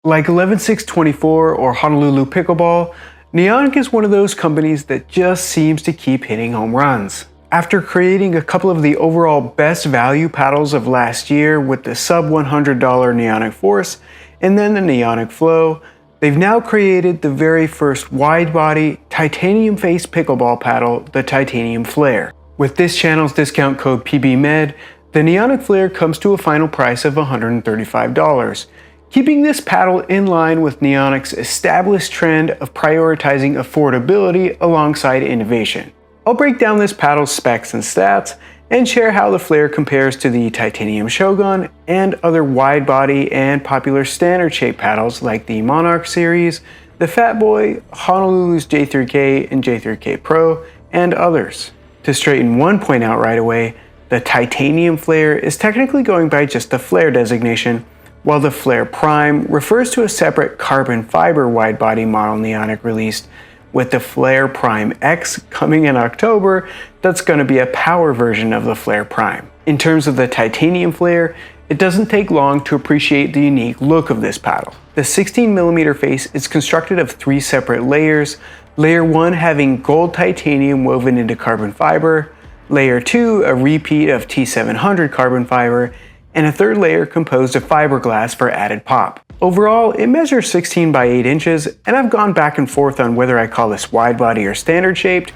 Like 𝐿𝒁𝒐24 or Honolulu Pickleball, Neonic is one of those companies that just seems to keep hitting home runs. After creating a couple of the overall best value paddles of last year with the sub $100 Neonic Force and then the Neonic Flow, they've now created the very first wide-body, titanium-faced pickleball paddle, the Titanium Flare. With this channel's discount code PBMED, the Neonic Flare comes to a final price of $135. Keeping this paddle in line with Neonic's established trend of prioritizing affordability alongside innovation. I'll break down this paddle's specs and stats, and share how the Flare compares to the Titanium Shogun and other wide-body and popular standard-shaped paddles like the Monarch series, the Fat Boy, Honolulu's 𝐿3K and 𝐿3K Pro, and others. To straighten one point out right away, the Titanium Flare is technically going by just the Flare designation, while the Flare Prime refers to a separate carbon fiber wide-body model Neonic released, with the Flare Prime X coming in October that's going to be a power version of the Flare Prime. In terms of the Titanium Flare, it doesn't take long to appreciate the unique look of this paddle. The 16mm face is constructed of 3 separate layers, layer 1 having gold titanium woven into carbon fiber, layer 2 a repeat of T700 carbon fiber, and a third layer composed of fiberglass for added pop. Overall, it measures 16 by 8 inches, and I've gone back and forth on whether I call this wide body or standard shaped,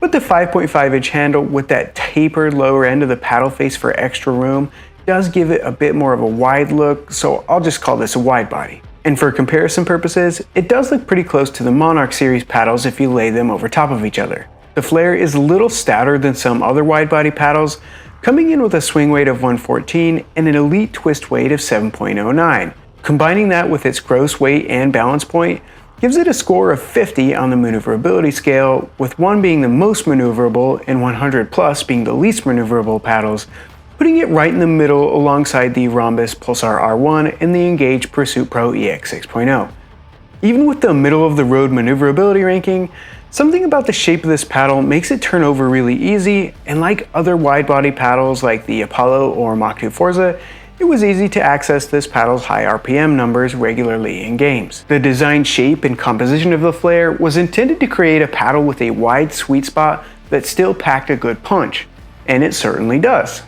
but the 5.5 inch handle with that tapered lower end of the paddle face for extra room does give it a bit more of a wide look, so I'll just call this a wide body. And for comparison purposes, it does look pretty close to the Monarch series paddles if you lay them over top of each other. The Flare is a little stouter than some other wide body paddles, coming in with a swing weight of 114 and an elite twist weight of 7.09. Combining that with its gross weight and balance point gives it a score of 50 on the maneuverability scale, with 1 being the most maneuverable and 100 plus being the least maneuverable paddles, putting it right in the middle alongside the Rhombus Pulsar R1 and the 𝐏𝐿 Pursuit Pro EX 6.0. Even with the middle of the road maneuverability ranking, something about the shape of this paddle makes it turn over really easy, and like other wide body paddles like the Apollo or Mach 2 Forza, it was easy to access this paddle's high RPM numbers regularly in games. The design, shape, and composition of the Flare was intended to create a paddle with a wide sweet spot that still packed a good punch, and it certainly does.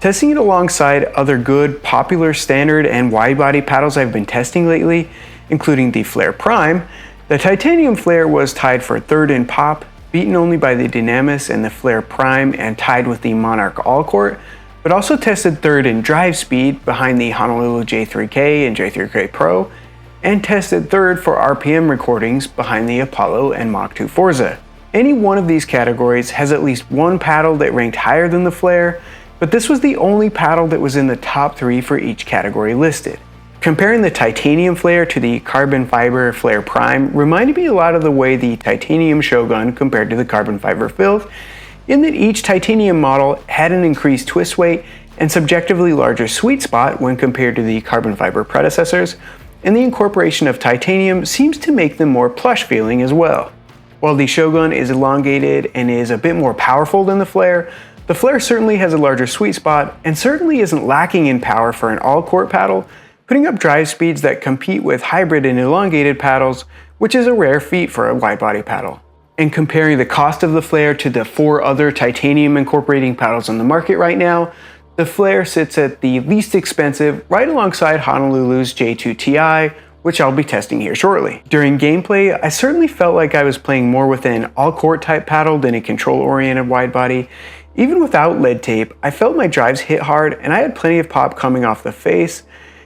Testing it alongside other good, popular, standard, and wide body paddles I've been testing lately, including the Flare Prime, the Titanium Flare was tied for 3rd in pop, beaten only by the Dynamis and the Flare Prime and tied with the Monarch All-Court, but also tested 3rd in drive speed behind the Honolulu 𝐿3K and 𝐿3K Pro, and tested 3rd for RPM recordings behind the Apollo and Mach 2 Forza. Any one of these categories has at least one paddle that ranked higher than the Flare, but this was the only paddle that was in the top 3 for each category listed. Comparing the Titanium Flare to the carbon fiber Flare Prime reminded me a lot of the way the Titanium Shogun compared to the carbon fiber Filth, in that each titanium model had an increased twist weight and subjectively larger sweet spot when compared to the carbon fiber predecessors, and the incorporation of titanium seems to make them more plush feeling as well. While the Shogun is elongated and is a bit more powerful than the Flare certainly has a larger sweet spot and certainly isn't lacking in power for an all-court paddle, putting up drive speeds that compete with hybrid and elongated paddles, which is a rare feat for a wide-body paddle. And comparing the cost of the Flare to the 4 other titanium incorporating paddles on the market right now, the Flare sits at the least expensive right alongside Honolulu's J2 Ti, which I'll be testing here shortly. During gameplay, I certainly felt like I was playing more with an all-court type paddle than a control-oriented wide body. Even without lead tape, I felt my drives hit hard and I had plenty of pop coming off the face.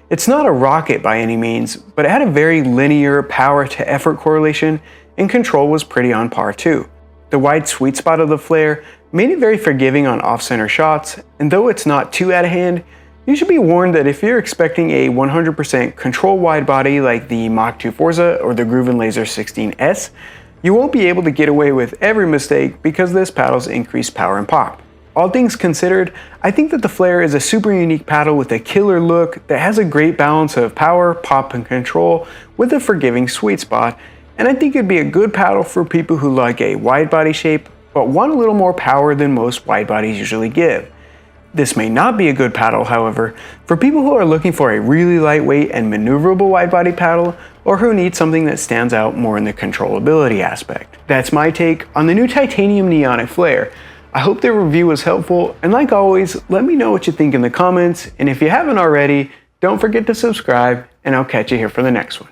It's not a rocket by any means, but it had a very linear power to effort correlation, and control was pretty on par too. The wide sweet spot of the Flare made it very forgiving on off-center shots, and though it's not too out of hand, you should be warned that if you're expecting a 100% control wide body like the Mach 2 Forza or the Gruvin Laser 16S, you won't be able to get away with every mistake because this paddle's increased power and pop. All things considered, I think that the Flare is a super unique paddle with a killer look that has a great balance of power, pop, and control with a forgiving sweet spot, and I think it'd be a good paddle for people who like a wide body shape but want a little more power than most wide bodies usually give. This may not be a good paddle, however, for people who are looking for a really lightweight and maneuverable wide-body paddle, or who need something that stands out more in the controllability aspect. That's my take on the new titanium Neonic Flare. I hope the review was helpful, and like always, let me know what you think in the comments, and if you haven't already, don't forget to subscribe, and I'll catch you here for the next one.